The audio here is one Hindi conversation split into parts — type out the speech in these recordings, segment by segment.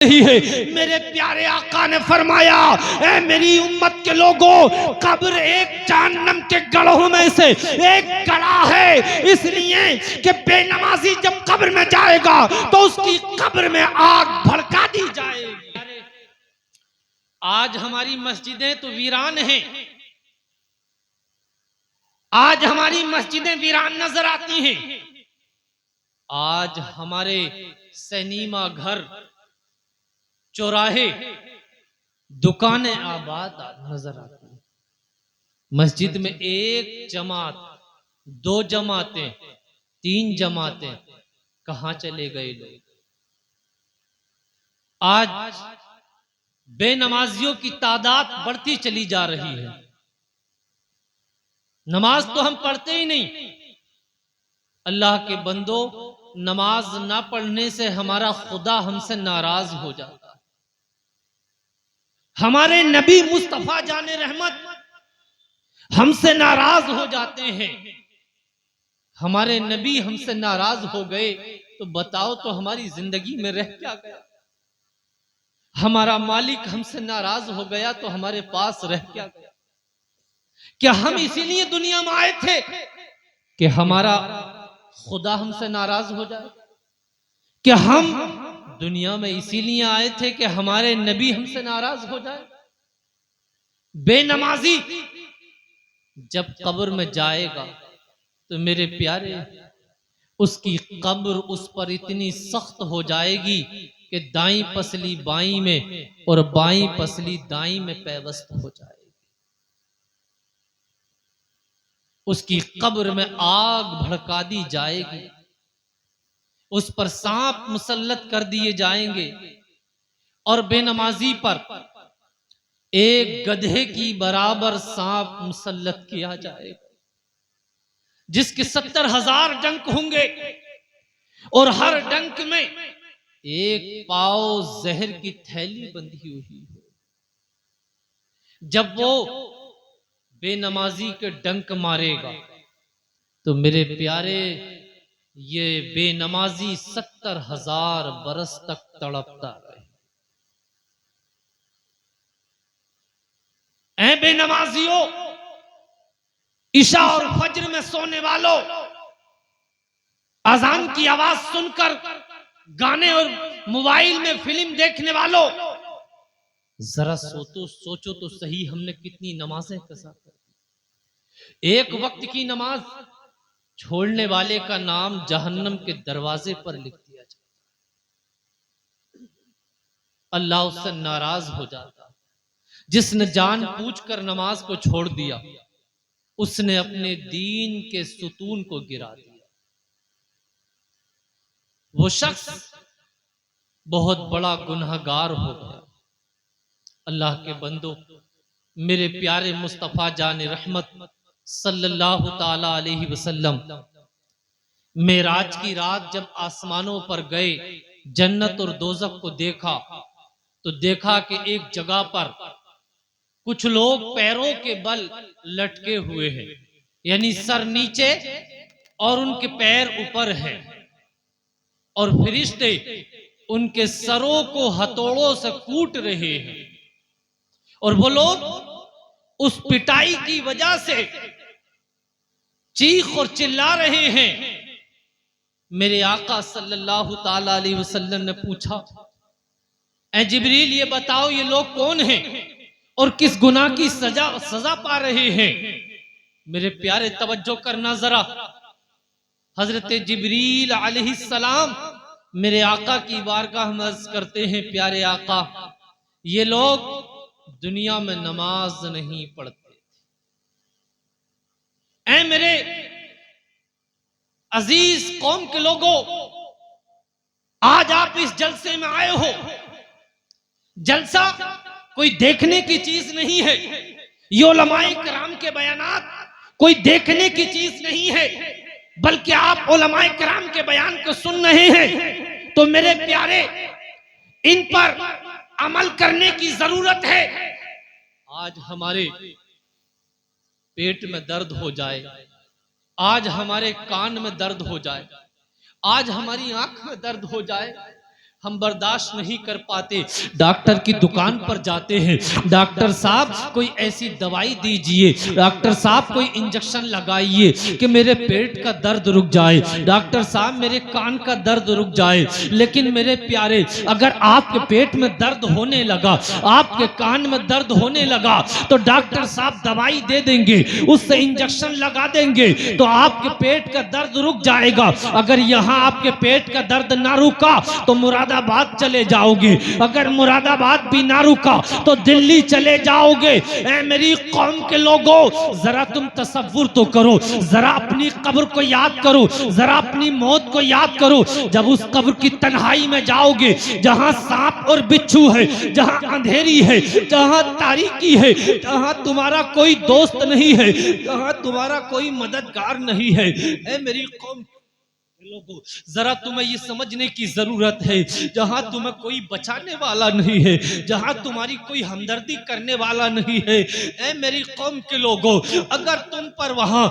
रही है। मेरे प्यारे आका ने फरमाया, ए मेरी उम्मत के लोगों, कब्र एक जहन्नम के गढ़ों में से एक गढ़ा है, इसलिए कि बेनमाजी जब कब्र में जाएगा तो उसकी कब्र में आग भड़का दी जाएगी। आज हमारी मस्जिदें तो वीरान हैं, आज हमारी मस्जिदें वीरान नजर आती हैं। आज हमारे सिनेमा घर, चौराहे, दुकानें आबाद नजर आती हैं। मस्जिद में एक जमात, दो जमातें, तीन जमातें, कहां चले गए लोग? आज बेनमाजियों की तादाद बढ़ती चली जा रही है। नमाज तो हम पढ़ते ही नहीं। अल्लाह के बंदो, नमाज ना पढ़ने से हमारा खुदा हमसे नाराज हो जाता है। हमारे नबी मुस्तफा जाने रहमत हमसे नाराज हो जाते हैं। हमारे नबी हमसे नाराज हो गए तो बताओ तो हमारी जिंदगी में रह क्या गया? हमारा मालिक हमसे नाराज हो गया तो हमारे पास रह क्या गया? क्या हम इसीलिए दुनिया में आए थे कि हमारा खुदा हमसे नाराज हो जाए? क्या हम दुनिया में इसीलिए आए थे कि हमारे नबी हमसे नाराज हो जाए? बेनमाजी जब कब्र में जाएगा तो मेरे प्यारे, उसकी कब्र उस पर इतनी सख्त हो जाएगी कि दाईं पसली बाईं में और बाईं पसली दाईं में पैवस्त हो जाएगी। उसकी कब्र में आग भड़का दी जाएगी, उस पर सांप मुसल्लत कर दिए जाएंगे और बेनमाजी पर एक गधे की बराबर सांप मुसल्लत किया जाएगा, जिसके 70,000 डंक होंगे और हर डंक में एक पाव जहर की थैली बंधी हुई हो। जब वो बेनमाजी के डंक मारेगा तो मेरे प्यारे, ये बेनमाजी 70,000 बरस तक तड़पता रहे। ऐ बेनमाजियों, ईशा और फज्र में सोने वालों, अजान की आवाज सुनकर गाने और मोबाइल में फिल्म देखने वालों, जरा सोचो तो सही, हमने कितनी नमाजें कसा कर दी। एक वक्त की नमाज छोड़ने वाले का नाम जहन्नम के दरवाजे पर लिख दिया जाता, अल्लाह उससे नाराज हो जाता। जिसने जान पूछकर नमाज को छोड़ दिया, उसने अपने दीन के सुतून को गिरा दिया। वो शख्स बहुत बड़ा गुनहगार हो गया। अल्लाह के बंदो, मेरे प्यारे मुस्तफा जाने रहमत सल्लल्लाहु ताला अलैहि वसल्लम मेराज की रात जब आसमानों पर गए, जन्नत और दोज़ख को देखा तो देखा कि एक जगह पर कुछ लोग पैरों के बल लटके हुए हैं, यानी सर नीचे और उनके पैर ऊपर हैं, और फरिश्ते उनके सरों को हथौड़ों से कूट रहे हैं, और वो लोग उस पिटाई की वजह से चीख और चिल्ला रहे हैं। मेरे आका सल्लल्लाहु ताला अलैहि वसल्लम ने पूछा, ऐ जिब्रील, ये बताओ ये लोग कौन हैं और किस गुनाह की सजा पा रहे हैं? मेरे प्यारे तवज्जो करना जरा। हजरत जिब्रील अलैहिस्सलाम मेरे आका की बारगाह में अर्ज करते हैं, प्यारे आका, ये लोग दुनिया में नमाज नहीं पढ़ते थे। ऐ मेरे अजीज कौम के लोगों, आज आप इस जलसे में आए हो। जलसा कोई देखने की चीज नहीं है, ये उलमाए किराम के बयानात कोई देखने की चीज नहीं है, बल्कि आप उलमाए किराम के बयान को सुन रहे हैं तो मेरे प्यारे, इन पर अमल करने की जरूरत है। आज हमारे पेट में दर्द हो जाए, आज हमारे कान में दर्द हो जाए, आज हमारी आंख में दर्द हो जाए, हम बर्दाश्त नहीं कर पाते, डॉक्टर की दुकान पर जाते हैं, डॉक्टर साहब कोई ऐसी दवाई दीजिए, डॉक्टर साहब कोई इंजेक्शन लगाइए कि मेरे पेट का दर्द रुक जाए, डॉक्टर साहब मेरे कान का दर्द रुक जाए। लेकिन मेरे प्यारे, अगर आपके पेट में दर्द होने लगा, आपके कान में दर्द होने लगा, तो डॉक्टर साहब दवाई दे देंगे, उससे इंजेक्शन लगा देंगे तो आपके पेट का दर्द रुक जाएगा। अगर यहाँ आपके पेट का दर्द ना रुका तो मुरादाबाद चले जाओगे, अगर मुरादाबाद भी ना रुका तो दिल्ली चले जाओगे। ऐ मेरी कौम के लोगों, जरा तुम तसव्वुर तो करो, जरा अपनी कब्र को याद करो, जरा अपनी मौत को याद करो। जब उस कब्र की तन्हाई में जाओगे, जहां सांप और बिच्छू है, जहां अंधेरी है, जहां तारीकी है, जहां तुम्हारा कोई दोस्त नहीं है, जहां तुम्हारा कोई मददगार नहीं है, ऐ मेरी कौम लोगों, जरा तुम्हें ये समझने की जरूरत है, जहां तुम्हें कोई बचाने वाला नहीं है, जहां तुम्हारी कोई हमदर्दी करने वाला नहीं है, ऐ मेरी कौम के लोगों, अगर तुम पर वहां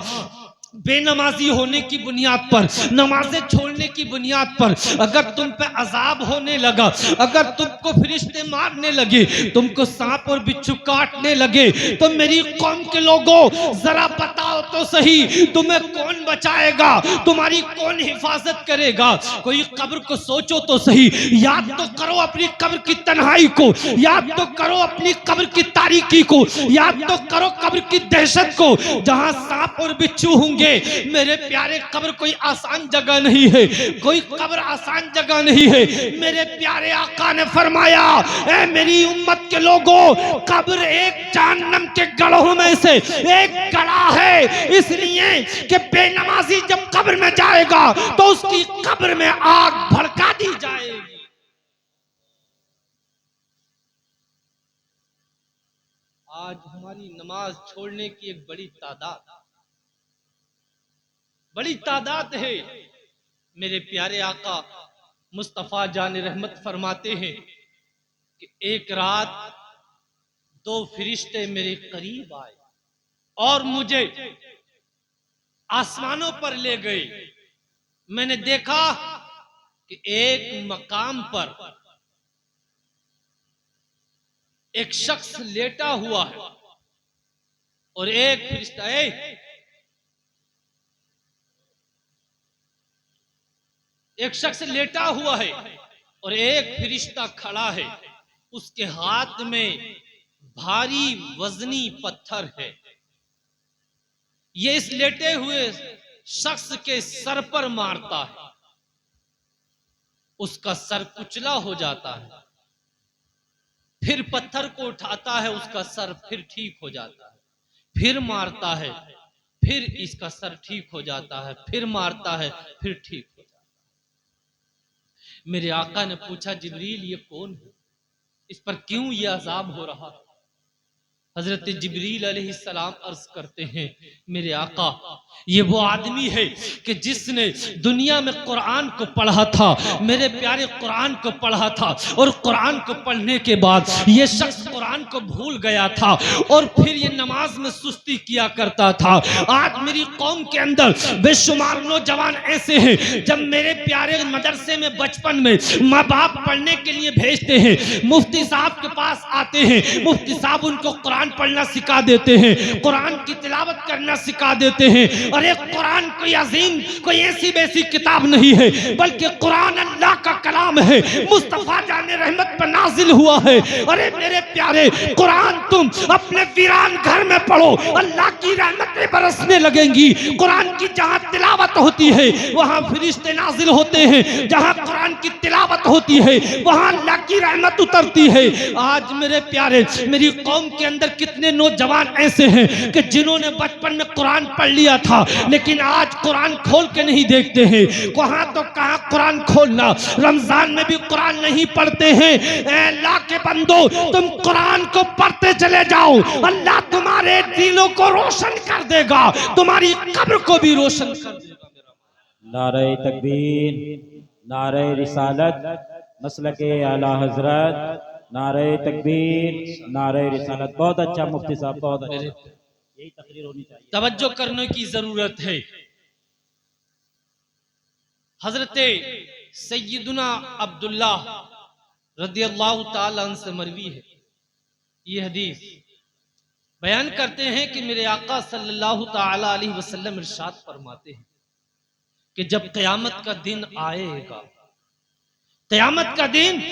बेनमाजी होने की बुनियाद पर, नमाजें छोड़ने की बुनियाद पर अगर तुम पे अजाब होने लगा, अगर तुमको फरिश्ते मारने लगे, तुमको सांप और बिच्छू काटने लगे, तो मेरी कौम के लोगों जरा बताओ तो सही, तुम्हें कौन बचाएगा, तुम्हारी कौन हिफाजत करेगा? कोई कब्र को सोचो तो सही, याद तो करो अपनी कब्र की तन्हाई को, याद तो करो अपनी कब्र की तारीकी को, याद तो करो कब्र की दहशत को, जहां सांप और बिच्छू होंगे। मेरे प्यारे, कब्र कोई आसान जगह नहीं है, कोई कब्र आसान जगह नहीं है। मेरे प्यारे आका ने फरमाया, ऐ मेरी उम्मत के लोगों, कब्र एक जहन्नम के गढ़ों में से एक गढ़ा है, इसलिए कि बेनमाजी जब कब्र में जाएगा तो उसकी कब्र में आग भड़का दी जाएगी। आज हमारी नमाज छोड़ने की एक बड़ी तादाद है। मेरे प्यारे आका मुस्तफा जान रहमत फरमाते हैं कि एक रात दो फरिश्ते मेरे करीब आए और मुझे आसमानों पर ले गए। मैंने देखा कि एक मकाम पर एक शख्स लेटा हुआ है और एक फरिश्ता एक शख्स लेटा हुआ है और एक फरिश्ता खड़ा है, उसके हाथ में भारी वजनी पत्थर है। ये इस लेटे हुए शख्स के सर पर मारता है, उसका सर कुचला हो जाता है, फिर पत्थर को उठाता है, उसका सर फिर ठीक हो जाता है, फिर मारता है, फिर इसका सर ठीक हो जाता है, फिर मारता है, फिर ठीक हो जाता है। मेरे आका ने पूछा, जिब्रील ये कौन है, इस पर क्यों ये अजाब हो रहा? हजरत जिब्रील अलैहिस्सलाम अर्ज करते हैं, मेरे आका ये वो आदमी है कि जिसने दुनिया में कुरान को पढ़ा था, मेरे प्यारे कुरान को पढ़ा था, और कुरान को पढ़ने के बाद ये शख्स कुरान को भूल गया था और फिर ये नमाज में सुस्ती किया करता था। आज मेरी कौम के अंदर बेशुमार नौजवान ऐसे हैं, जब मेरे प्यारे मदरसे में बचपन में माँ बाप पढ़ने के लिए भेजते हैं, मुफ्ती साहब के पास आते हैं, मुफ्ती साहब उनको कुरान पढ़ना सिखा देते हैं, कुरान की तिलावत करना सिखा देते हैं। अरे कुरान कोई अजीम, कोई ऐसी वैसी किताब नहीं है, बल्कि कुरान अल्लाह का कलाम है, मुस्तफा जाने रहमत पर नाजिल हुआ है। अरे मेरे प्यारे, कुरान तुम अपने वीरान घर में पढ़ो, अल्लाह की रहमतें बरसने लगेंगी। कुरान की जहां तिलावत होती है वहां फरिश्ते नाजिल होते हैं, जहां कुरान की तिलावत होती है वहां अल्लाह की रहमत उतरती है। आज मेरे प्यारे, मेरी कौम के अंदर कितने नौजवान ऐसे हैं कि जिन्होंने बचपन में कुरान पढ़ लिया था, लेकिन आज कुरान खोल के नहीं देखते हैं। कहां तो कहां कुरान खोलना, रमजान में भी कुरान नहीं पढ़ते हैं। अल्लाह के बंदो, तुम कुरान को पढ़ते चले जाओ, अल्लाह तुम्हारे दिलों को रोशन कर देगा, तुम्हारी कब्र को भी रोशन कर देगा। नारे तकबीर, नारे रिसालत, मसलके आला हजरत, नारे तकबीर, नारे रिसालत। बहुत अच्छा मुफ्ती साहब, बहुत अच्छा, यही तकरीर होनी चाहिए। तवज्जो करने की जरूरत है। हजरत सैयदुना अब्दुल्ला रदियल्लाहु ताला अन्हु से मरवी है ये हदीस। बयान करते हैं कि मेरे आका सल्लल्लाहु ताला अलैहि वसल्लम इरशाद फरमाते हैं कि जब क़यामत का दिन आएगा, क़यामत का दिन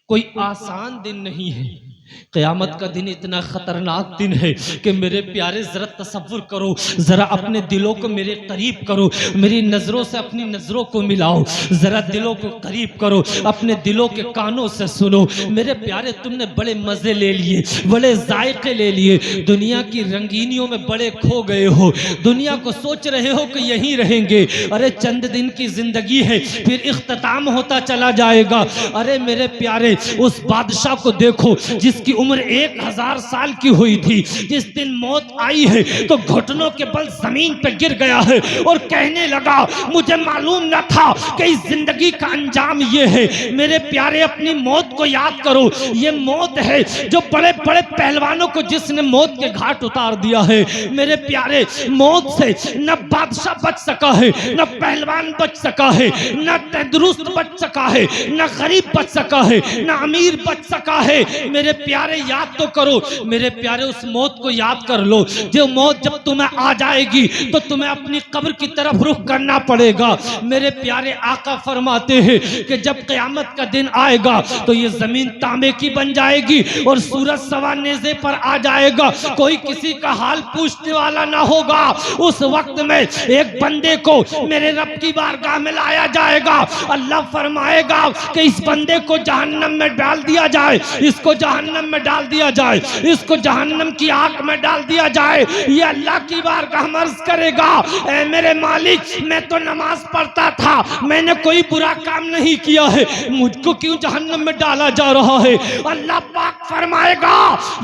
कोई आसान दिन नहीं है। क़यामत का दिन इतना खतरनाक दिन है कि मेरे प्यारे जरा तसव्वुर करो, जरा अपने दिलों को मेरे करीब करो, मेरी नजरों से अपनी नजरों को मिलाओ, जरा दिलों को करीब करो, अपने दिलों के कानों से सुनो। मेरे प्यारे, तुमने बड़े मजे ले लिए, बड़े जायके ले लिए, दुनिया की रंगीनियों में बड़े खो गए हो, दुनिया को सोच रहे हो कि यहीं रहेंगे। अरे चंद दिन की जिंदगी है, फिर इख्तिताम होता चला जाएगा। अरे मेरे प्यारे, उस बादशाह को देखो जिसकी उम्र 1000 साल की हुई थी, जिस दिन मौत आई है तो घुटनों के बल जमीन पे गिर गया है और कहने लगा मुझे मालूम न था कि इस जिंदगी का अंजाम ये है। मेरे प्यारे, अपनी मौत को याद करो। ये मौत है जो बड़े बड़े पहलवानों को जिसने मौत के घाट उतार दिया है। मेरे प्यारे, मौत से न बादशाह बच सका है, न पहलवान बच सका है, न तंदुरुस्त बच सका है, न गरीब बच सका है, न अमीर बच सका है। मेरे प्यारे, याद तो करो। मेरे प्यारे, उस मौत को याद कर लो। जो मौत जब तुम्हें आ जाएगी तो तुम्हें अपनी कब्र की तरफ रुख करना पड़ेगा। मेरे प्यारे आका फरमाते हैं कि जब क़यामत का दिन आएगा तो ये जमीन तांबे की बन जाएगी और सूरज सवा नेज़े पर आ जाएगा। कोई किसी का हाल पूछने वाला ना होगा। उस वक्त में एक बंदे को मेरे रब की बारगाह में लाया जाएगा। अल्लाह फरमाएगा कि इस बंदे को जहन्नम में डाल दिया जाए, इसको जहन्नम में डाल दिया जाए, इसको जहन्नम की आग में डाल दिया जाए। ये अल्लाह की बारगाह में अर्ज करेगा, ऐ मेरे मालिक, मैं तो नमाज पढ़ता था, मैंने कोई बुरा काम नहीं किया है, मुझको क्यों जहन्नम में डाला जा रहा है? अल्लाह पाक फरमाएगा,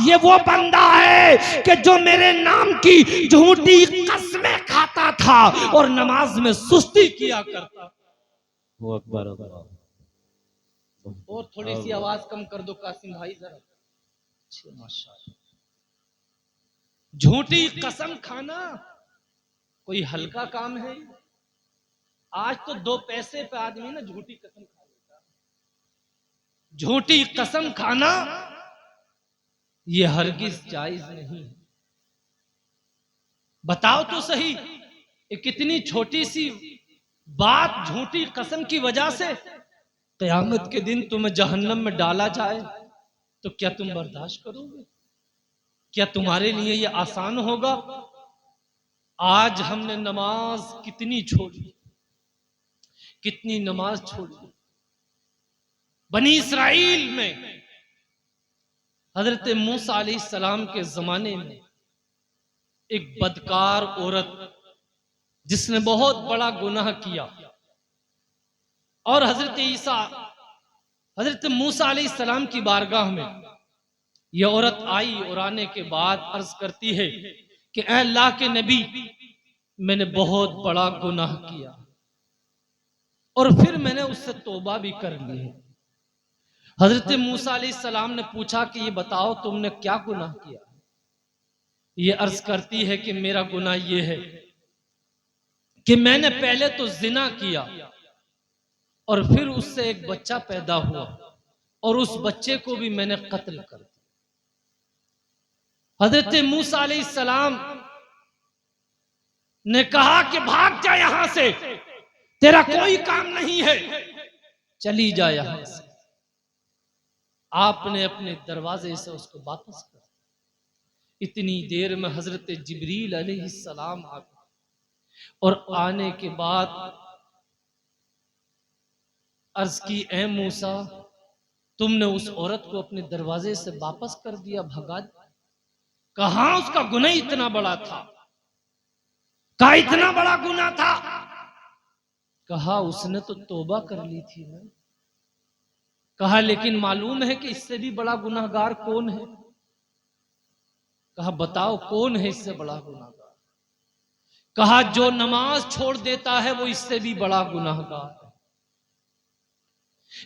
ये वो बंदा है कि जो मेरे नाम की झूठी कसमें खाता था और नमाज में सुस्ती किया करता। वो अकबर अकबर। और थोड़ी सी आवाज कम कर दो कासिम भाई जरा। माशाअल्लाह, झूठी कसम खाना कोई हल्का काम है? आज तो 2 पैसे पे आदमी ना झूठी कसम खा लेता। झूठी कसम खाना ये हरगिज जायज नहीं। बताओ तो सही, एक कितनी छोटी सी बात, झूठी कसम की वजह से क़यामत के दिन तुम्हें जहन्नम में डाला जाए तो क्या तुम बर्दाश्त करोगे? क्या तुम्हारे लिए यह आसान होगा? आज हमने नमाज कितनी छोड़ी, कितनी नमाज छोड़ी। बनी इस्राइल में हजरत मूसा अलैहिस्सलाम के जमाने में एक बदकार औरत जिसने बहुत बड़ा गुनाह किया और हजरत मूसा अलैहिस्सलाम की बारगाह में यह औरत आई और आने के बाद अर्ज करती है कि ऐ अल्लाह के नबी, मैंने बहुत बड़ा गुनाह किया और फिर मैंने उससे तौबा भी कर ली है। हजरत मूसा अलैहिस्सलाम ने पूछा कि ये बताओ तुमने क्या गुनाह किया? ये अर्ज करती है कि मेरा गुनाह ये है कि मैंने पहले तो जिना किया और फिर उससे एक बच्चा पैदा हुआ और उस बच्चे को भी मैंने कत्ल कर दिया। हजरत मूसा अलैहिस्सलाम ने कहा कि भाग जा यहां से, तेरा कोई काम नहीं है, चली जा यहां से। आपने अपने दरवाजे से उसको वापस कर दिया। इतनी देर में हजरत जिब्रील अलैहिस्सलाम आ गए और आने के बाद अर्ज की, ए मूसा, तुमने उस औरत को अपने दरवाजे से वापस कर दिया, भगा दिया। कहां उसका गुनाह इतना बड़ा था? कहा इतना बड़ा गुनाह था? कहा उसने तो तौबा कर ली थी ना। कहा लेकिन मालूम है कि इससे भी बड़ा गुनाहगार कौन है? कहा बताओ कौन है इससे बड़ा गुनाहगार? कहा जो नमाज छोड़ देता है वो इससे भी बड़ा गुनाहगार है।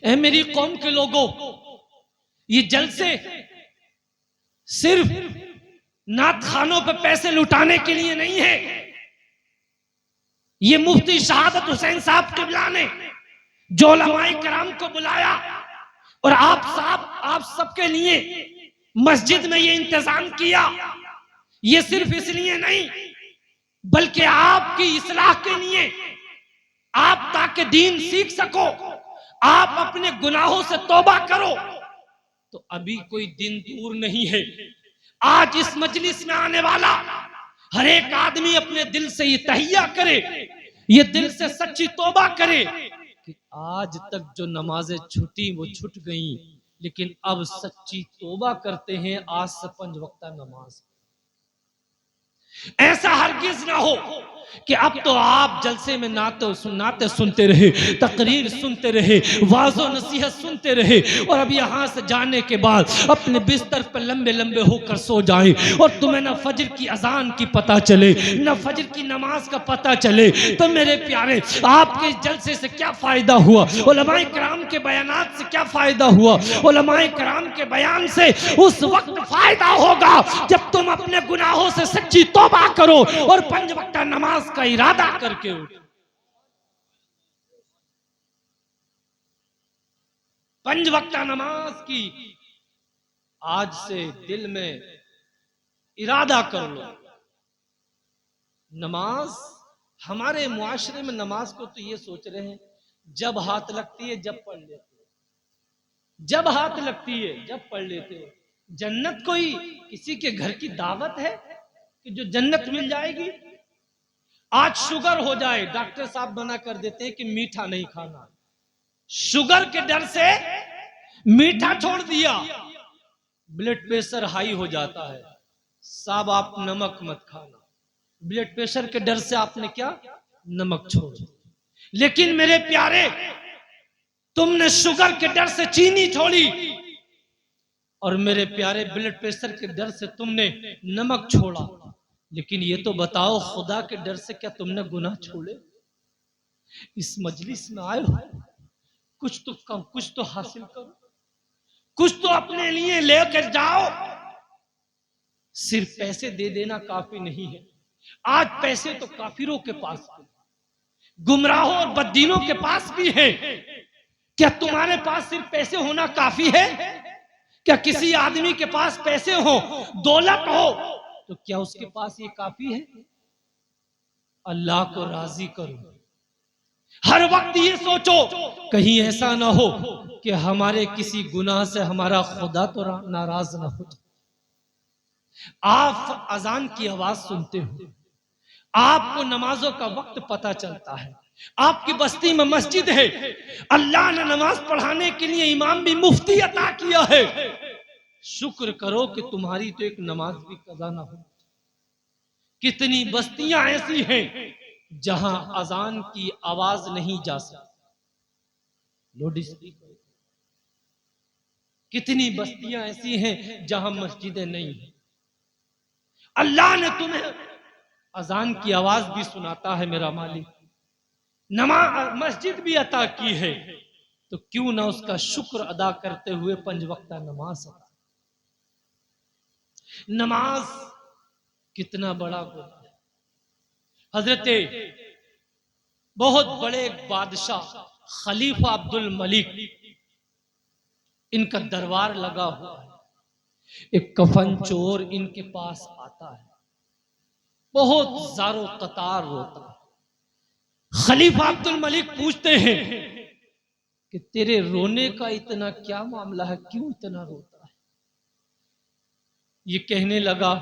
ऐ मेरी कौम के लोगों, ये जलसे सिर्फ नात खानों पे पैसे लुटाने के लिए नहीं है। ये मुफ्ती शहादत हुसैन साहब किबला ने जो उलमाए कराम को बुलाया और आप सबके लिए मस्जिद में ये इंतजाम किया, ये सिर्फ इसलिए नहीं बल्कि आपकी इस्लाह के लिए, आप ताकि दीन सीख सको, आप अपने गुनाहों से तौबा करो। तो अभी कोई दिन दूर नहीं है, आज इस मजलिस में आने वाला हर एक आदमी अपने दिल से ये तहिया करे, ये दिल से सच्ची तौबा करे कि आज तक जो नमाजें छूटी वो छूट गई, लेकिन अब सच्ची तौबा करते हैं आज से 5 वक्ता नमाज। ऐसा हरगिज ना हो कि अब तो आप जलसे में नाते सुनते रहे, तकरीर सुनते रहे, वाज़ो नसीहत सुनते रहे और अब यहाँ से जाने के बाद अपने बिस्तर पर लंबे लंबे होकर सो जाए और तुम्हें न फजर की अजान की पता चले न फजर की नमाज का पता चले। तो मेरे प्यारे, आपके इस जलसे से क्या फायदा हुआ? उलमाए कराम के बयानात से क्या फायदा हुआ? उलमाए कराम के बयान से उस वक्त फायदा होगा जब तुम अपने गुनाहों से सच्ची तौबा करो और 5 वक्त नमाज का इरादा करके उठो। 5 वक्त नमाज की आज से दिल में इरादा कर लो। नमाज, हमारे मुआशरे में नमाज को तो ये सोच रहे हैं जब हाथ लगती है जब पढ़ लेते हो, जब हाथ लगती है जब पढ़ लेते हो। जन्नत कोई किसी के घर की दावत है कि जो जन्नत मिल जाएगी? आज शुगर हो जाए, डॉक्टर साहब मना कर देते हैं कि मीठा नहीं खाना, शुगर के डर से मीठा छोड़ दिया, ब्लड प्रेशर हाई हो जाता है, साहब आप नमक मत खाना, ब्लड प्रेशर के डर से आपने क्या नमक छोड़। लेकिन मेरे प्यारे, तुमने शुगर के डर से चीनी छोड़ी और मेरे प्यारे ब्लड प्रेशर के डर से तुमने नमक छोड़ा। लेकिन ये तो बताओ, खुदा के डर से क्या तुमने गुनाह छोड़े? इस मजलिस में आए हो, कुछ तो कम, कुछ तो हासिल करो, कुछ तो अपने लिए लेकर जाओ। सिर्फ पैसे दे देना काफी नहीं है। आज पैसे तो काफिरों के पास है, गुमराहों और बददीनों के पास भी है। क्या तुम्हारे पास सिर्फ पैसे होना काफी है? क्या किसी आदमी के पास पैसे हो, दौलत हो, तो क्या उसके पास ये काफी है? अल्लाह को राजी करो। हर वक्त ये सोचो कहीं ऐसा ना हो कि हमारे किसी गुनाह से हमारा खुदा तो नाराज ना हो। आप अजान की आवाज सुनते हो, आपको नमाजों का वक्त पता चलता है, आपकी बस्ती में मस्जिद है, अल्लाह ने नमाज पढ़ाने के लिए इमाम भी मुफ्ती अता किया है। शुक्र करो कि तुम्हारी तो एक नमाज भी कज़ा ना हो। कितनी बस्तियां ऐसी हैं जहां अजान की आवाज नहीं जा सकती, लाउडस्पीकर। कितनी बस्तियां ऐसी हैं जहां मस्जिदें नहीं हैं। अल्लाह ने तुम्हें अजान की आवाज भी सुनाता है मेरा मालिक, नमाज मस्जिद भी अता की है, तो क्यों ना उसका शुक्र अदा करते हुए 5 वक्त नमाज अता। नमाज कितना बड़ा गुनाह है। हजरते बहुत बड़े बादशाह खलीफा अब्दुल मलिक, इनका दरबार लगा हुआ है। एक कफन चोर इनके पास आता है, बहुत ज़ारो कतार रोता है। खलीफा अब्दुल मलिक पूछते हैं कि तेरे रोने का इतना क्या मामला है, क्यों इतना रोता है? ये कहने लगा,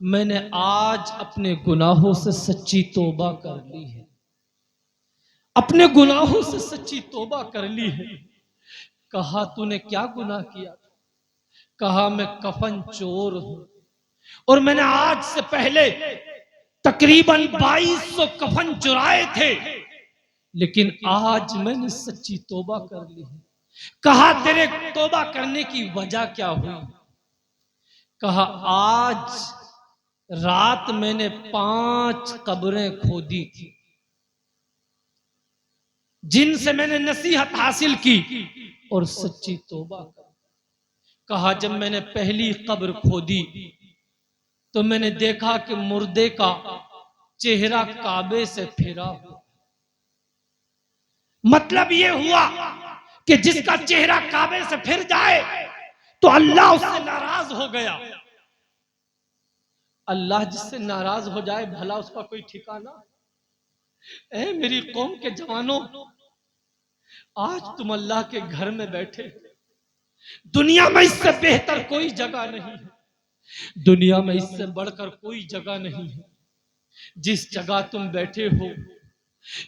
मैंने आज अपने गुनाहों से सच्ची तौबा कर ली है, अपने गुनाहों से सच्ची तौबा कर ली है। कहा तूने क्या गुनाह किया? कहा मैं कफन चोर हूं और मैंने आज से पहले तकरीबन 2200 कफन चुराए थे, लेकिन आज मैंने सच्ची तौबा कर ली है। कहा तेरे तौबा करने की वजह क्या हुई? कहा आज रात मैंने 5 कब्रें खोदी थी जिनसे मैंने नसीहत हासिल की और सच्ची तौबा कर। कहा जब मैंने पहली कब्र खोदी तो मैंने देखा कि मुर्दे का चेहरा काबे से फिरा हुआ, मतलब ये हुआ कि जिसका चेहरा काबे से फिर जाए तो अल्लाह उससे नाराज हो गया। अल्लाह जिससे नाराज हो जाए भला उसका कोई ठिकाना? ए मेरी कौम के जवानों, आज तुम अल्लाह के घर में बैठे, दुनिया में इससे बेहतर कोई जगह नहीं है, दुनिया में इससे बढ़कर कोई जगह नहीं है। जिस जगह तुम बैठे हो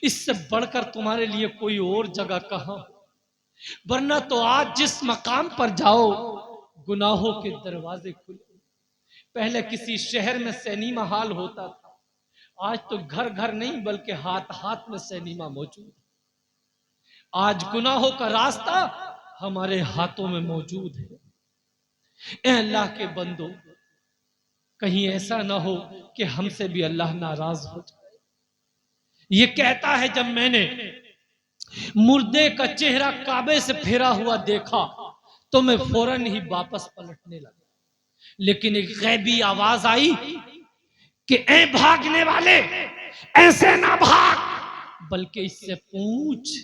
इससे बढ़कर तुम्हारे लिए कोई और जगह कहां? वरना तो आज जिस मकाम पर जाओ गुनाहों के दरवाजे खुले। पहले किसी शहर में सिनेमा हॉल होता था, आज तो घर घर नहीं बल्कि हाथ हाथ में सिनेमा मौजूद। आज गुनाहों का रास्ता हमारे हाथों में मौजूद है। ए अल्लाह के बंदो, कहीं ऐसा ना हो कि हमसे भी अल्लाह नाराज हो जाए। ये कहता है जब मैंने मुर्दे का चेहरा काबे से फेरा हुआ देखा तो मैं फौरन ही वापस पलटने लगा, लेकिन एक गैबी आवाज आई कि ए भागने वाले, ऐसे ना भाग, बल्कि इससे पूछ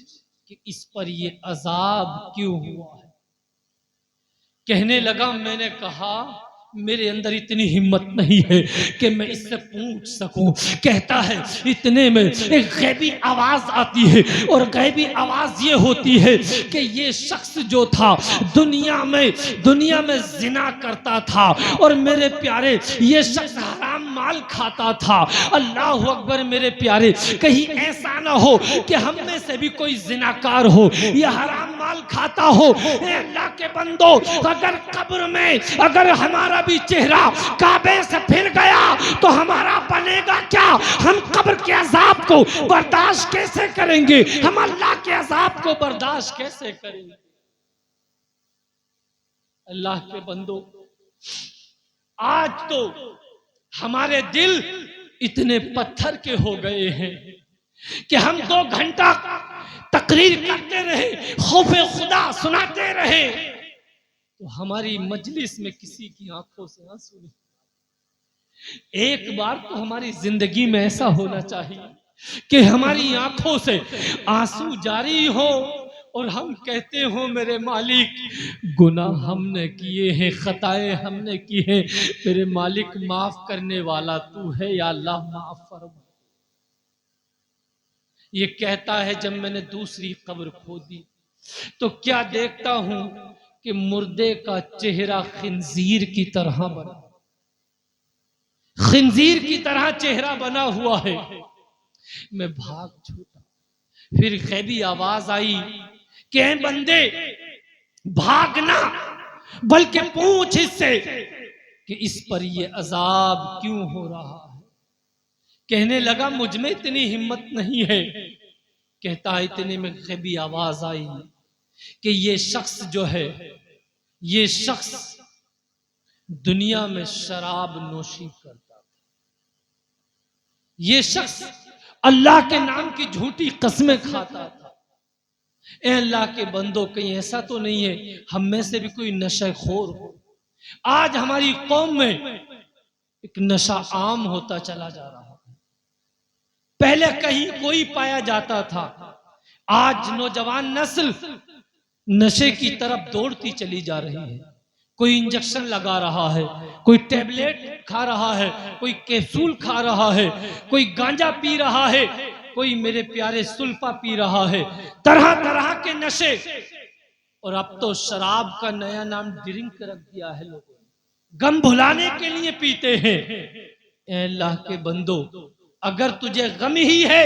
कि इस पर ये अजाब क्यों हुआ है। कहने लगा, मैंने कहा मेरे अंदर इतनी हिम्मत नहीं है कि मैं इससे पूछ सकूं। कहता है इतने में एक गैबी आवाज आती है और गैबी आवाज ये होती है कि ये शख्स जो था दुनिया में जिना करता था और मेरे प्यारे ये शख्स हराम माल खाता था। अल्लाह अकबर मेरे प्यारे, कहीं ऐसा ना हो कि हम में से भी कोई जिनाकार हो या हराम माल खाता हो। अल्लाह के बंदो, अगर कब्र में अगर हमारा भी चेहरा काबे से फिर गया तो हमारा बनेगा क्या? हम कब्र के अजाब को बर्दाश्त कैसे करेंगे? हम अल्लाह के अजाब को बर्दाश्त कैसे करेंगे? अल्लाह के बंदो, आज तो हमारे दिल इतने पत्थर के हो गए हैं कि हम 2 घंटा तकरीर करते रहे, खौफे खुदा सुनाते रहे तो हमारी मजलिस में किसी की आंखों से आंसू नहीं। एक बार तो हमारी जिंदगी में ऐसा होना चाहिए कि हमारी आंखों से आंसू जारी हो और हम कहते हो मेरे मालिक, गुनाह हमने किए हैं, खताएं हमने की हैं, मेरे मालिक माफ करने वाला तू है, या अल्लाह माफ फरमा। ये कहता है जब मैंने दूसरी कब्र खोदी तो क्या देखता हूं कि मुर्दे का चेहरा खिंजीर की तरह बना, खिंजीर की तरह चेहरा बना हुआ है। मैं भाग छूटा, फिर गैबी आवाज आई कि ऐ बंदे भागना, बल्कि पूछ इससे कि इस पर ये अजाब क्यों हो रहा है। कहने लगा मुझ में इतनी हिम्मत नहीं है। कहता है इतने में गैबी आवाज आई कि ये शख्स जो है, ये शख्स दुनिया में शराब नोशी करता था, ये शख्स अल्लाह के नाम की झूठी कस्में खाता था। ए अल्लाह के बंदो, कहीं ऐसा तो नहीं है हम में से भी कोई नशेखोर हो? आज हमारी कौम में एक नशा आम होता चला जा रहा है। पहले कहीं कोई पाया जाता था, आज नौजवान नस्ल नशे की तरफ दौड़ती चली जा रही है। कोई इंजेक्शन लगा रहा है, कोई टैबलेट खा रहा है, कोई कैप्सूल खा रहा है, कोई गांजा पी रहा है, कोई मेरे प्यारे सुल्फा पी रहा है, तरह तरह के नशे। और अब तो शराब का नया नाम ड्रिंक रख दिया है लोगों ने, गम भुलाने के लिए पीते हैं। ए अल्लाह के बंदो, अगर तुझे गम ही है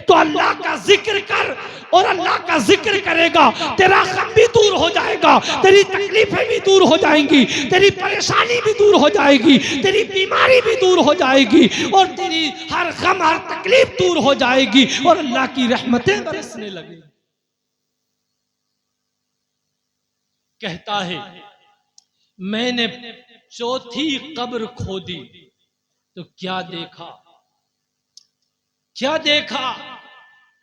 तो अल्लाह का जिक्र कर, और अल्लाह का जिक्र करेगा तेरा गम भी दूर हो जाएगा, तेरी तकलीफें भी दूर हो जाएंगी, तेरी परेशानी भी दूर हो जाएगी, तेरी बीमारी भी दूर हो जाएगी, और तेरी हर गम हर तकलीफ दूर हो जाएगी, और अल्लाह की रहमतें बरसने लगेंगी। कहता है मैंने चौथी कब्र खोदी तो क्या देखा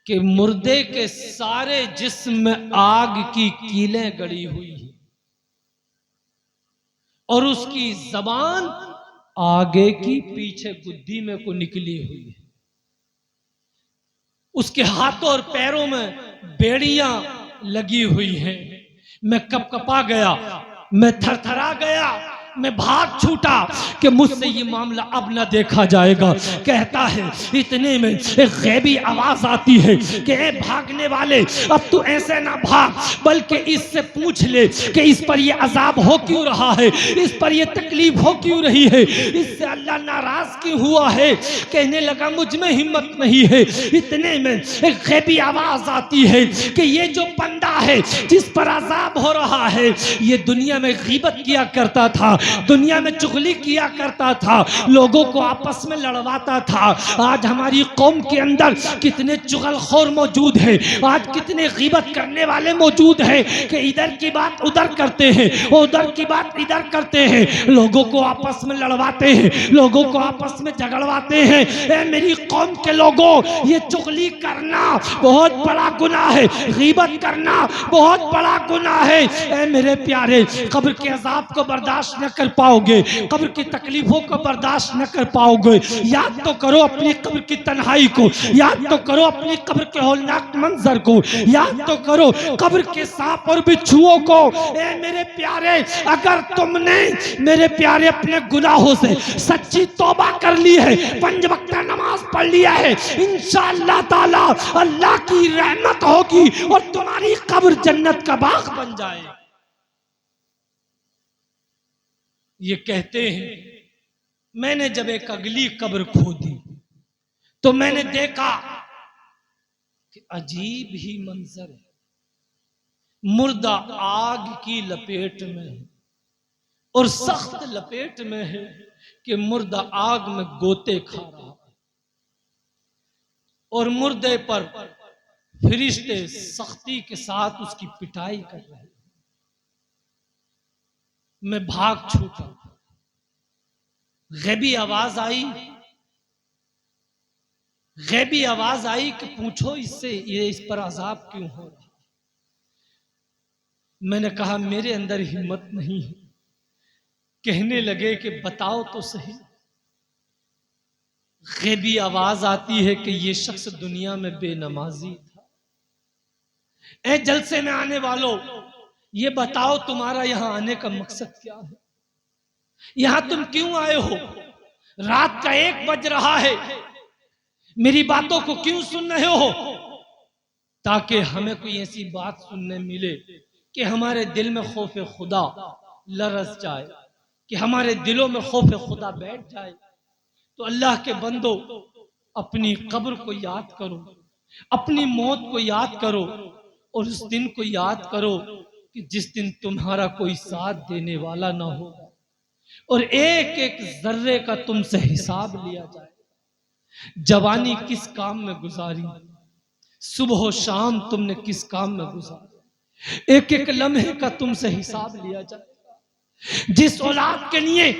कि मुर्दे के सारे जिस्म में आग की कीलें गड़ी हुई हैं और उसकी जबान आगे की पीछे गुद्दी में को निकली हुई है। उसके हाथों और पैरों में बेड़ियां लगी हुई हैं। मैं कपकपा गया, मैं थरथरा गया, मैं भाग छूटा कि मुझसे ये मामला अब ना देखा जाएगा। कहता है इतने में एक गैबी आवाज आती है कि ए भागने वाले, अब तू ऐसे ना भाग, बल्कि इससे पूछ ले कि इस पर ये अजाब हो क्यों रहा है, इस पर ये तकलीफ हो क्यों रही है, इससे अल्लाह नाराज क्यों हुआ है। कहने लगा मुझ में हिम्मत नहीं है। इतने में एक गैबी आवाज आती है कि ये जो बंदा है जिस पर अजाब हो रहा है, ये दुनिया में गीबत किया करता था, दुनिया में चुगली किया करता था, लोगों को आपस में लड़वाता था। आज हमारी कौम के अंदर कितने चुगलखोर मौजूद हैं, आज कितने गीबत करने वाले मौजूद हैं कि इधर की बात उधर करते हैं, उधर की बात इधर करते हैं, लोगों को आपस में लड़वाते हैं, लोगों को आपस में झगड़वाते हैं। ए मेरी कौम के लोगों, ये चुगली करना बहुत बड़ा गुनाह है, गीबत करना बहुत बड़ा गुनाह है। ए मेरे प्यारे, कब्र के अजाब को बर्दाश्त न कर पाओगे, कब्र की तकलीफों को बर्दाश्त न कर पाओगे। याद तो करो अपनी कब्र की तन्हाई को, याद तो करो अपनी कब्र के होलनाक मंजर को, याद तो करो कब्र के सांप और बिच्छुओं को। ए मेरे प्यारे, अगर तुमने मेरे प्यारे अपने गुनाहों से सच्ची तौबा कर ली है, 5 वक्त नमाज पढ़ लिया है, इंशाअल्लाह ताला अल्लाह की रहमत होगी और तुम्हारी कब्र जन्नत का बाग बन जाएगी। ये कहते हैं मैंने जब एक अगली कब्र खोदी तो मैंने देखा कि अजीब ही मंजर है, मुर्दा आग की लपेट में है और सख्त लपेट में है कि मुर्दा आग में गोते खा रहा है और मुर्दे पर फरिश्ते सख्ती के साथ उसकी पिटाई कर रहे हैं। मैं भाग छूटा, गैबी आवाज आई, गैबी आवाज आई कि पूछो इससे ये इस पर अजाब क्यों हो रहा है। मैंने कहा मेरे अंदर हिम्मत नहीं है। कहने लगे कि बताओ तो सही। गैबी आवाज आती है कि ये शख्स दुनिया में बेनमाजी था। ए जलसे में आने वालों, ये बताओ तुम्हारा यहां आने का मकसद क्या है, यहां तुम क्यों आए हो? रात का 1 बज रहा है, मेरी बातों को क्यों सुन रहे हो? ताकि हमें कोई ऐसी बात सुनने मिले कि हमारे दिल में खौफ खुदा लरस जाए, कि हमारे दिलों में खौफ खुदा बैठ जाए। तो अल्लाह के बंदो, अपनी कब्र को याद करो, अपनी मौत को याद करो और उस दिन को याद करो कि जिस दिन तुम्हारा कोई साथ देने वाला ना होगा और एक एक जर्रे का तुमसे हिसाब लिया जाए। जवानी किस काम में गुजारी, सुबह शाम तुमने किस काम में गुजारा, एक एक लम्हे का तुमसे हिसाब लिया जाए। जिस औलाद के लिए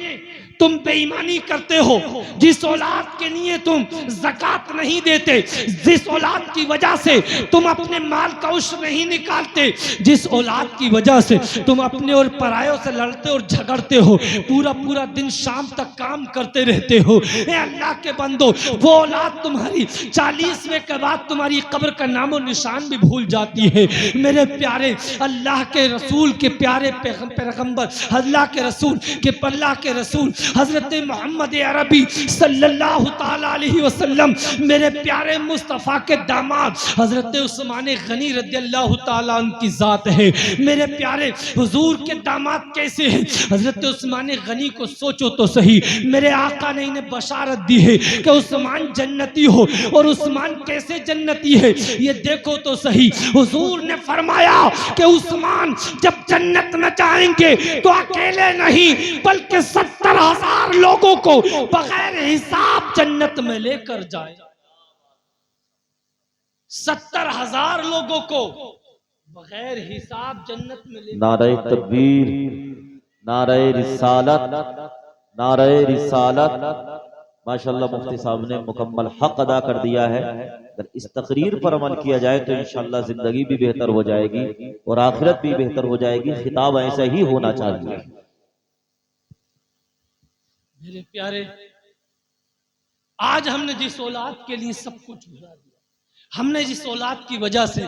तुम बेईमानी करते हो, जिस औलाद के लिए तुम ज़कात नहीं देते, जिस औलाद की वजह से तुम अपने माल का उश्र नहीं निकालते, जिस औलाद की वजह से तुम अपने और परायों से लड़ते और झगड़ते हो, पूरा पूरा दिन शाम तक काम करते रहते हो, ए अल्लाह के बंदो, वो औलाद तुम्हारी 40वें के बाद तुम्हारी कब्र का नामो निशान भी भूल जाती है। मेरे प्यारे अल्लाह के रसूल के प्यारे पैगंबर, अल्लाह के रसूल के अल्लाह के रसूल हजरत मोहम्मद अरबी सल्लल्लाहु ताला अलैहि वसल्लम, मेरे प्यारे मुस्तफ़ा के दामाद हजरत उस्मान गनी रज़ियल्लाहु ताला उनकी जात है। मेरे प्यारे हुजूर के दामाद कैसे हैं? हजरत उस्मान गनी को सोचो तो सही, मेरे आका ने इन्हें बशारत दी है कि उस्मान जन्नती हो, और उस्मान कैसे जन्नती है ये देखो तो सही। हुजूर ने फरमाया कि उस्मान जब जन्नत में जाएंगे तो अकेले नहीं बल्कि 70,000 लोगों को बगैर हिसाब जन्नत में लेकर जाए। 70,000 लोगों को बगैर हिसाब जन्नत में लेकर। नारे तकबीर, नारे रिसालत, नारे रिसालत। माशाअल्लाह मुफ्ती साहब ने मुकम्मल हक अदा कर दिया है। अगर इस तकरीर पर अमल किया जाए तो इंशाअल्लाह जिंदगी भी बेहतर हो जाएगी और आखिरत भी बेहतर हो जाएगी। खिताब ऐसा ही होना चाहिए। मेरे प्यारे, आज हमने जिस औलाद के लिए सब कुछ गुजार दिया, हमने जिस औलाद की वजह से,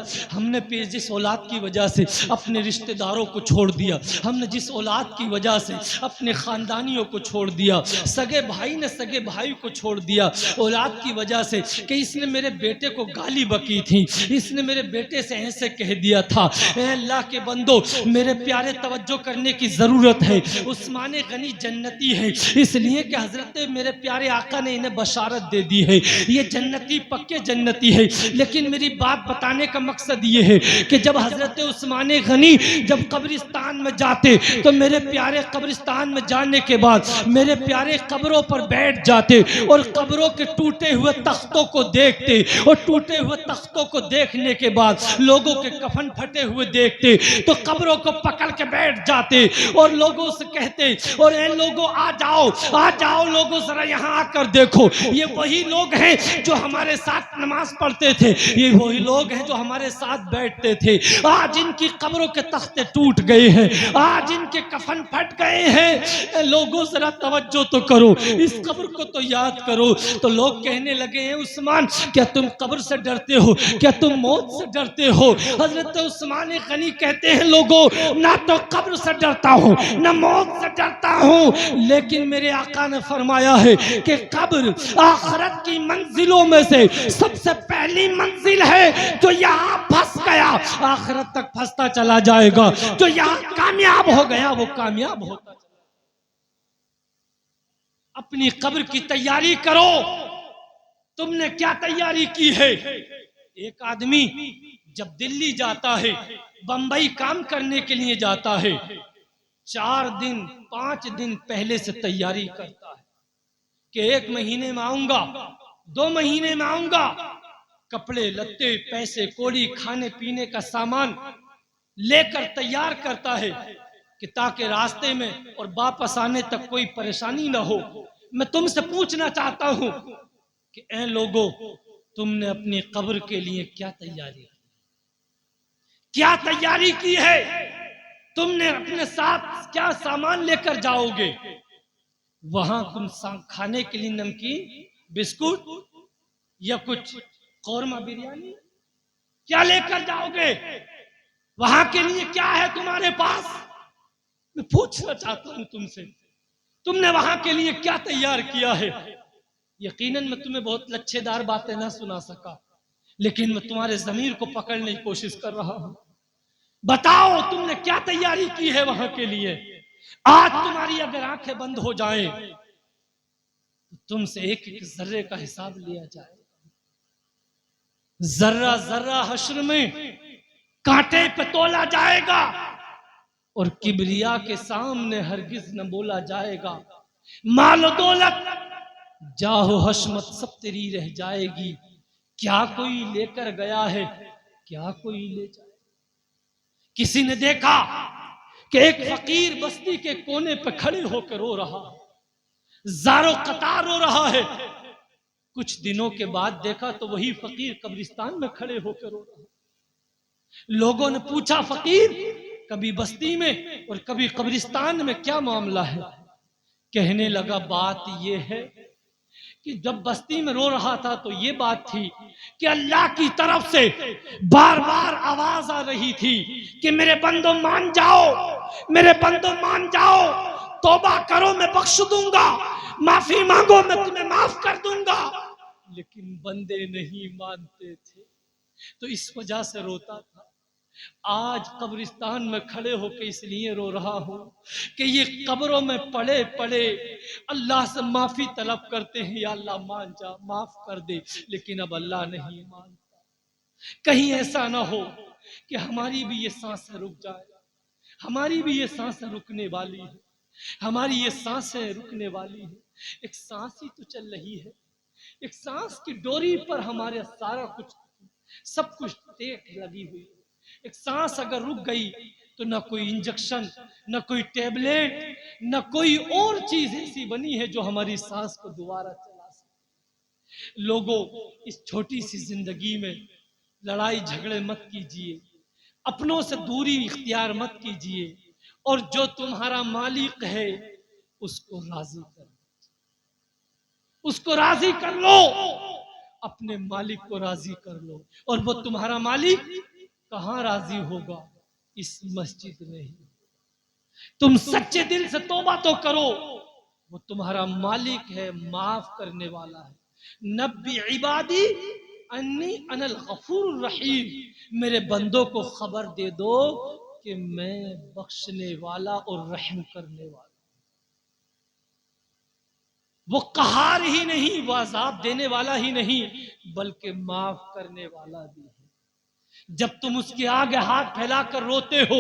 जिस औलाद की वजह से अपने रिश्तेदारों को छोड़ दिया, हमने जिस औलाद की वजह से अपने ख़ानदानियों को छोड़ दिया, सगे भाई ने सगे भाई को छोड़ दिया औलाद की वजह से कि इसने मेरे बेटे को गाली बकी थी, इसने मेरे बेटे से ऐसे कह दिया था। ऐ अल्लाह के बंदो, मेरे प्यारे तवज्जो करने की ज़रूरत है। उस्मान गनी जन्नती है, इसलिए कि हज़रत मेरे प्यारे आका ने इन्हें बशारत दे दी है, ये जन्नती पक्के जन्नती है। लेकिन मेरी बात बताने का मकसद ये है कि जब हजरत उस्मान गनी जब कब्रिस्तान में जाते तो मेरे प्यारे कब्रिस्तान में जाने के बाद मेरे प्यारे कब्रों पर बैठ जाते और कब्रों के टूटे हुए तख्तों को देखते और टूटे हुए तख्तों को देखने के बाद लोगों के कफन फटे हुए देखते तो कब्रों को पकड़ के बैठ जाते और लोगों से कहते, और ए लोगों आ जाओ लोगों, जरा यहाँ आकर देखो, ये वही लोग हैं जो हमारे साथ नमाज पढ़ते थे, ये वही लोग हैं जो हमारे साथ बैठते थे। आज इनकी कब्रों के तख्ते टूट गए हैं, आज इनके कफन फट गए हैं। लोगों जरा तवज्जो तो करो, इस कब्र को तो याद करो। तो लोग कहने लगे हैं, उस्मान क्या तुम कब्र से डरते हो, क्या तुम मौत से डरते हो? हजरत उस्मान गनी कहते हैं, लोगों ना तो कब्र से डरता हूँ ना मौत से डरता हूँ, लेकिन मेरे आका ने फरमाया है कि कब्र आखिरत की मंजिलों में से सबसे पहली मंजिल है। जो यहाँ फंस गया आखिरत तक फंसता चला जाएगा, जो यहाँ कामयाब हो गया वो कामयाब होता चला। अपनी कब्र की तैयारी करो। तुमने क्या तैयारी की है? एक आदमी जब दिल्ली जाता है, बंबई काम करने के लिए जाता है, 4 दिन 5 दिन पहले से तैयारी करता है कि 1 महीने में आऊंगा, 2 महीने में आऊंगा। कपड़े लत्ते पैसे कौड़ी खाने पीने का सामान लेकर तैयार करता है कि ताकि रास्ते में और वापस आने तक कोई परेशानी ना हो। मैं तुमसे पूछना चाहता हूं कि ऐ लोगों, तुमने अपनी कब्र के लिए क्या तैयारी की? क्या तैयारी की है? तुमने अपने साथ क्या सामान लेकर जाओगे? वहां तुम खाने के लिए नमकीन, बिस्कुट या कुछ कौरमा बिरयानी क्या लेकर जाओगे? वहां के लिए क्या है तुम्हारे पास? मैं पूछना चाहता हूं तुमसे, तुमने वहां के लिए क्या तैयार किया है? यकीनन मैं तुम्हें बहुत लच्छेदार बातें ना सुना सका, लेकिन मैं तुम्हारे जमीर को पकड़ने की कोशिश कर रहा हूं। बताओ तुमने क्या तैयारी की है वहां के लिए? आज तुम्हारी अगर आंखें बंद हो जाएं तो तुमसे एक एक जर्रे का हिसाब लिया जाए। जर्रा जर्रा हश्र में कांटे पे तोला जाएगा और किबरिया के सामने हरगिज न बोला जाएगा। माल दौलत जाहो हशमत सब तेरी रह जाएगी। क्या कोई लेकर गया है, क्या कोई ले जाए? किसी ने देखा कि एक फकीर बस्ती के कोने पर खड़े होकर रो रहा है, जारो कतार रो रहा है। कुछ दिनों के बाद देखा तो वही फकीर कब्रिस्तान में खड़े होकर रो रहा है। लोगों ने पूछा, फकीर कभी बस्ती में और कभी कब्रिस्तान में क्या मामला है? कहने लगा, बात यह है कि जब बस्ती में रो रहा था तो ये बात थी कि अल्लाह की तरफ से बार बार आवाज आ रही थी कि मेरे बंदो मान जाओ, मेरे बंदो मान जाओ, तौबा करो मैं बख्श दूंगा, माफी मांगो मैं तुम्हें माफ कर दूंगा। लेकिन बंदे नहीं मानते थे, तो इस वजह से रोता था। आज कब्रिस्तान में खड़े होकर इसलिए रो रहा हूं कि ये कब्रों में पड़े पड़े अल्लाह से माफी तलब करते हैं, या अल्लाह मान जा, माफ कर दे, लेकिन अब अल्लाह नहीं मानता। कहीं ऐसा ना हो कि हमारी भी ये सांसें रुक जाए, हमारी भी ये सांसें रुकने वाली है, हमारी ये सांसें रुकने वाली है। एक सांस ही तो चल रही है, एक सांस की डोरी पर हमारे सारा कुछ सब कुछ टेक लगी हुई है। एक सांस अगर रुक गई तो ना कोई इंजेक्शन, ना कोई टेबलेट, ना कोई और चीज ऐसी बनी है जो हमारी सांस को दोबारा चला सके। लोगों, इस छोटी सी जिंदगी में लड़ाई झगड़े मत कीजिए, अपनों से दूरी इख्तियार मत कीजिए, और जो तुम्हारा मालिक है उसको राजी कर लो, उसको राजी कर लो। अपने मालिक को राजी कर लो, और वो तुम्हारा मालिक कहाँ राजी होगा? इस मस्जिद में ही। तुम सच्चे दिल से तौबा तो करो, वो तुम्हारा मालिक है, माफ करने वाला है। नब्बी इबादी अन्नी अनल गफूर रहीम, मेरे बंदों को खबर दे दो कि मैं बख्शने वाला और रहम करने वाला। वो कहार ही नहीं, वो अजाब देने वाला ही नहीं, बल्कि माफ करने वाला भी है। जब तुम उसके आगे हाथ फैलाकर रोते हो,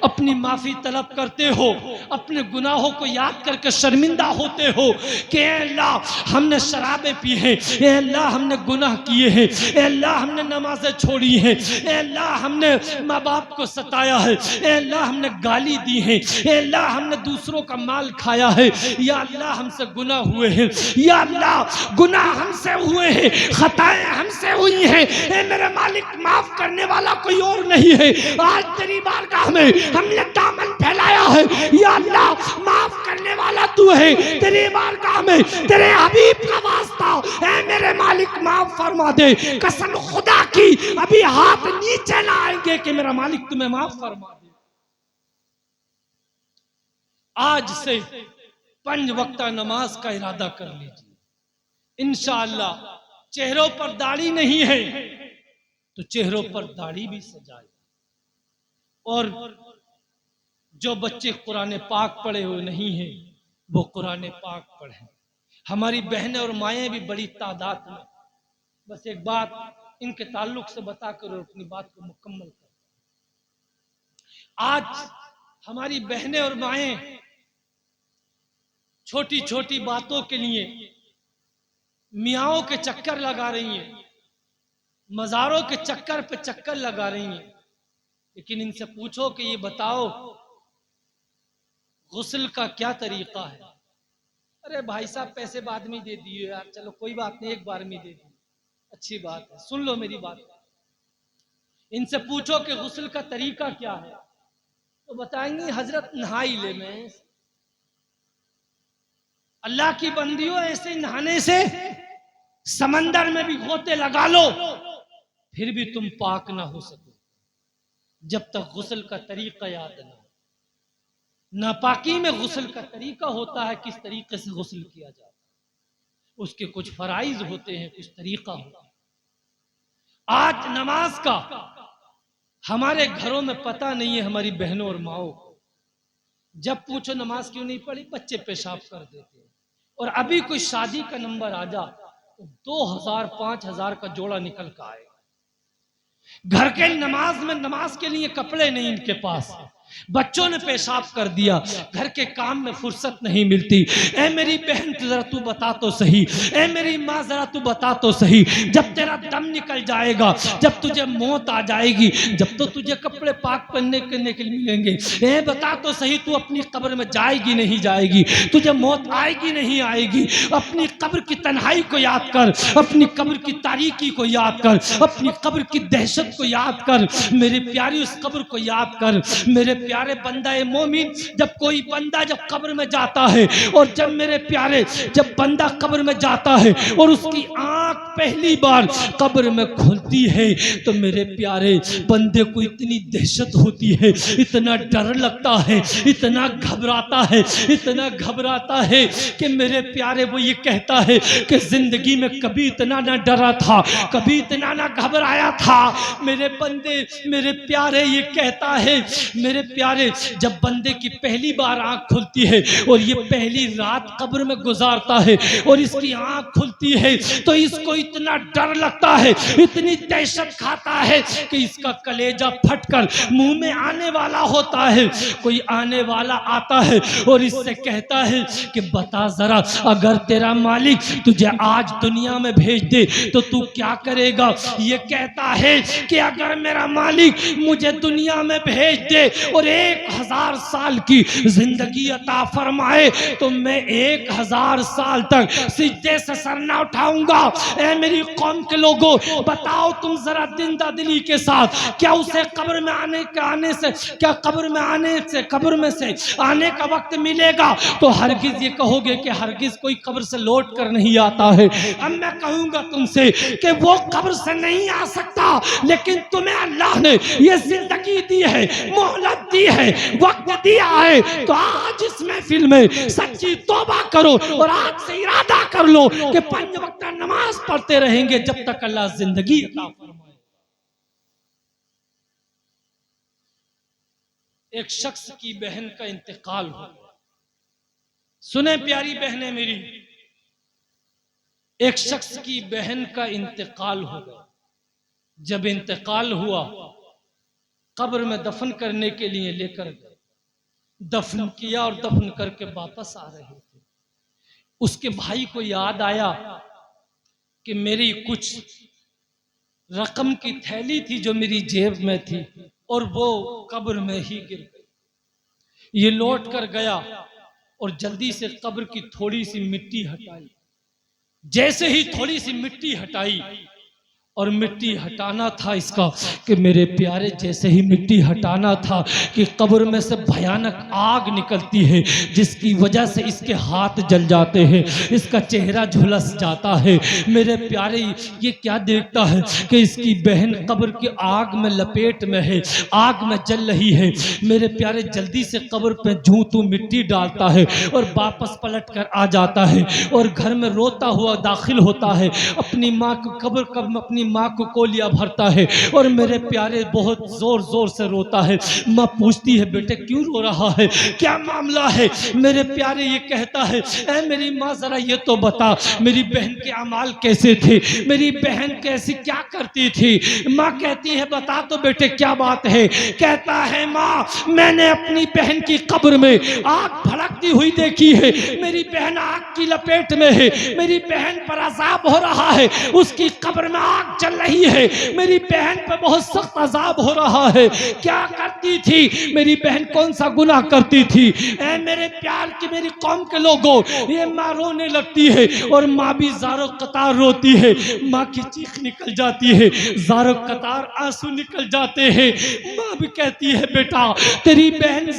अपनी माफी तलब करते हो, अपने गुनाहों को याद करके शर्मिंदा होते हो कि ए अल्लाह हमने शराबें पी हैं, ए अल्लाह हमने गुनाह किए हैं, ए अल्लाह हमने नमाजें छोड़ी हैं, ए अल्लाह हमने माँ बाप को सताया है, ए अल्लाह हमने गाली दी है, ए अल्लाह हमने दूसरों का माल खाया है, या अल्लाह हमसे गुनाह हुए हैं, या अल्लाह गुनाह हमसे हुए हैं, खताएं हमसे हुई हैं, ए मेरे मालिक माफ करने वाला कोई और नहीं है। आज तेरी बारगाह में हमने दामन फैलाया है, या अल्लाह माफ करने वाला तू है। तेरी बारगाह में तेरे हबीब का वास्ता, ऐ मेरे मालिक माफ फरमा दे। कसम खुदा की अभी हाथ नीचे ना आएंगे कि मेरा मालिक तुम्हें माफ फरमा दे। आज से 5 वक्त नमाज का इरादा कर लीजिए। इंशाअल्लाह चेहरों पर दाढ़ी नहीं है तो चेहरों पर दाढ़ी भी सजाए, और जो बच्चे कुरान पाक पढ़े हुए नहीं हैं वो कुरान पाक पढ़ें। हमारी बहनें और माएँ भी बड़ी तादाद में। बस एक बात इनके ताल्लुक से बताकर और अपनी बात को मुकम्मल कर। आज हमारी बहनें और माएँ छोटी छोटी बातों के लिए मियाओं के चक्कर लगा रही हैं, मज़ारों के चक्कर पे चक्कर लगा रही हैं। लेकिन इनसे पूछो कि ये बताओ गुस्ल का क्या तरीका है? अरे भाई साहब पैसे बाद में दे दिए यार, चलो कोई बात नहीं, एक बार में दे दी, अच्छी बात है, सुन लो मेरी बात। इनसे पूछो कि गुस्ल का तरीका क्या है तो बताएंगी हजरत नहाई ले में। अल्लाह की बंदियों, ऐसे नहाने से समंदर में भी गोते लगा लो फिर भी तुम पाक ना हो सको जब तक गुस्ल का तरीका याद ना हो। नापाकी में गुस्ल का तरीका होता है, किस तरीके से गुस्ल किया जाता है, उसके कुछ फराइज होते हैं, कुछ तरीका होता है। आज नमाज का हमारे घरों में पता नहीं है। हमारी बहनों और माओं को जब पूछो नमाज क्यों नहीं पढ़ी, बच्चे पेशाब कर देते हैं। और अभी कोई शादी का नंबर आ जा तो 2000-5000 का जोड़ा निकल कर आएगा। घर के नमाज में नमाज के लिए कपड़े नहीं इनके पास, बच्चों ने पेशाब कर दिया, घर के काम में फुर्सत नहीं मिलती। ऐ मेरी बहन जरा तू बता तो सही, ऐ मेरी माँ जरा तू बता तो सही, जब तेरा दम निकल जाएगा, जब तुझे मौत आ जाएगी, जब तो तुझे कपड़े पाक पहनने करने के लिए मिलेंगे, ऐ बता तो सही तू अपनी कब्र में जाएगी नहीं जाएगी, तुझे मौत आएगी नहीं आएगी। अपनी कब्र की तन्हाई को याद कर, अपनी कब्र की तारीकी को याद कर, अपनी कब्र की दहशत को याद कर। मेरी प्यारी उस कब्र को याद कर। मेरे प्यारे बंदा ए मोमिन, जब कोई बंदा जब कब्र में जाता है, और जब मेरे प्यारे जब बंदा कब्र में जाता है और उसकी आंख पहली बार कब्र में खुलती है तो मेरे प्यारे बंदे को इतनी दहशत होती है, इतना डर लगता है, इतना घबराता है, इतना घबराता है कि मेरे प्यारे वो ये कहता है कि जिंदगी में कभी इतना ना डरा था, कभी इतना ना घबराया था। मेरे बंदे मेरे प्यारे ये कहता है, मेरे प्यारे जब बंदे की पहली बार आंख खुलती है और ये पहली रात कब्र में गुजारता है और इसकी आंख खुलती है तो इसको इतना डर लगता है, इतनी दहशत खाता है कि इसका कलेजा फटकर मुंह में आने वाला होता है। कोई आने वाला आता है और इससे कहता है कि बता जरा, अगर तेरा मालिक तुझे आज दुनिया में भेज दे तो तू क्या करेगा? ये कहता है कि अगर मेरा मालिक मुझे दुनिया में भेज दे और 1000 साल की जिंदगी अता फरमाए तो मैं 1000 साल तक सिजदे से सर ना उठाऊंगा, ऐ मेरी कौम के लोगों, बताओ तुम जरा जिंदा दिली के साथ, क्या उसे कब्र में आने से क्या कब्र में से आने का वक्त मिलेगा तो हरगिज ये कहोगे कि हरगिज कोई कब्र से लौट कर नहीं आता है। अब मैं कहूंगा तुमसे कि वो कब्र से नहीं आ सकता, लेकिन तुम्हें अल्लाह ने ये जिंदगी दी है, मोहलत दी है, वक्त दिया है, तो आज इस महफिल में सच्ची तौबा करो और आज से इरादा कर लो कि 5 वक्त नमाज पढ़ते रहेंगे जब तक अल्लाह जिंदगी अता फरमाए। एक शख्स की बहन का इंतकाल हो गया। सुने प्यारी बहनें मेरी, एक शख्स की बहन का इंतकाल हो गया। जब इंतकाल हुआ, कब्र में दफन करने के लिए लेकर गए, दफन किया और दफन करके वापस आ रहे थे। उसके भाई को याद आया कि मेरी कुछ रकम की थैली थी जो मेरी जेब में थी और वो कब्र में ही गिर गई। ये लौट कर गया और जल्दी से कब्र की थोड़ी सी मिट्टी हटाई। जैसे ही थोड़ी सी मिट्टी हटाई, और मिट्टी हटाना था इसका कि मेरे प्यारे, जैसे ही मिट्टी हटाना था कि कब्र में से भयानक आग निकलती है जिसकी वजह से इसके हाथ जल जाते हैं, इसका चेहरा झुलस जाता है। मेरे प्यारे, ये क्या देखता है कि इसकी बहन कब्र की आग में लपेट में है, आग में जल रही है। मेरे प्यारे, जल्दी से कब्र पे जूं तू मिट्टी डालता है और वापस पलट कर आ जाता है और घर में रोता हुआ दाखिल होता है। अपनी माँ को अपनी माँ को कोलिया भरता है और मेरे प्यारे बहुत जोर जोर से रोता है। माँ पूछती है, बेटे क्यों रो रहा है, क्या मामला है? मेरे प्यारे ये कहता है, ऐ मेरी माँ जरा ये तो बता, मेरी बहन के अमाल कैसे थे, मेरी बहन कैसी क्या करती थी? माँ कहती है, बता तो बेटे क्या बात है? कहता है, माँ मैंने अपनी बहन की कब्र में आग भड़कती हुई देखी है, मेरी बहन आग की लपेट में है, मेरी बहन पर अजाब हो रहा है, उसकी कब्र में आग चल रही है, मेरी बहन पर बहुत सख्त अजाब हो रहा है। क्या करती थी मेरी बहन, कौन सा गुनाह करती थी? ऐ मेरे प्यार की मेरी कौम के लोगों, ये माँ रोने लगती है और माँ भी ज़ारो कतार रोती है। माँ की चीख निकल जाती है, ज़ारो कतार आंसू निकल जाते हैं। माँ भी कहती है, बेटा तेरी बहन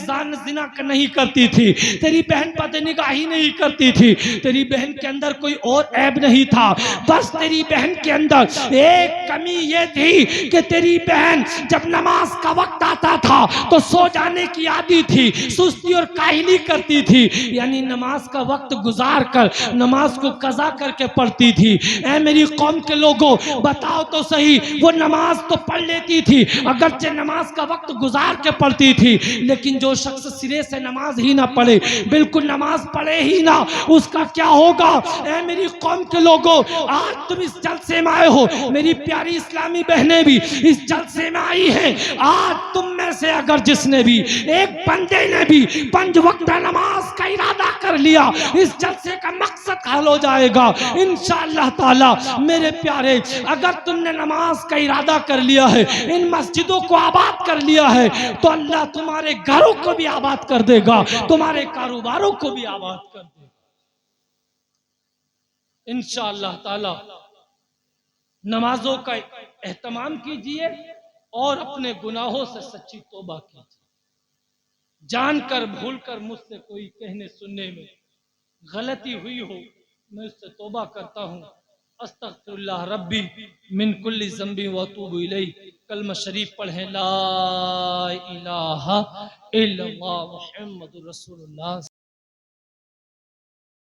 जिना नहीं करती थी, तेरी बहन बदनिगाही नहीं करती थी, तेरी बहन के अंदर कोई और ऐब नहीं था, बस तेरी बहन के अंदर एक कमी ये थी कि तेरी बहन जब नमाज का वक्त आता था तो सो जाने की आदी थी, सुस्ती और काहिली करती थी, यानी नमाज का वक्त गुजार कर नमाज को कज़ा करके पढ़ती थी। ऐ मेरी कौम के लोगों, बताओ तो सही, वो नमाज तो पढ़ लेती थी, अगरचे नमाज का वक्त गुजार के पढ़ती थी, लेकिन जो शख्स सिरे से नमाज ही ना पढ़े, बिल्कुल नमाज पढ़े ही ना, उसका क्या होगा? ऐ मेरी कौम के लोगों, आज तुम इस जलसे में आए हो, मेरी प्यारी इस्लामी बहनें भी इस जलसे में आई हैं। आज तुम में से अगर जिसने भी, एक बंदे ने भी 5 वक्त नमाज का इरादा कर लिया, इस जलसे का मकसद हल हो जाएगा इंशाअल्लाह ताला। मेरे प्यारे, अगर तुमने नमाज का इरादा कर लिया है, इन मस्जिदों को आबाद कर लिया है, तो अल्लाह तुम्हारे घरों को भी आबाद कर देगा, तुम्हारे कारोबारों को भी आबाद कर देगा इंशाअल्लाह ताला। नमाजों का एहतमाम कीजिए और अपने गुनाहों से सच्ची तौबा कीजिए। जानकर भूलकर मुझसे कोई कहने सुनने में गलती हुई हो, मैं उससे तौबा करता हूँ। अस्तगफिरुल्लाह रब्बी मिन कुल्ली ज़ंबी व अतूबु इलैह। कलमा शरीफ पढ़ें, ला इलाहा इल्लल्लाह मुहम्मदुर रसूलुल्लाह।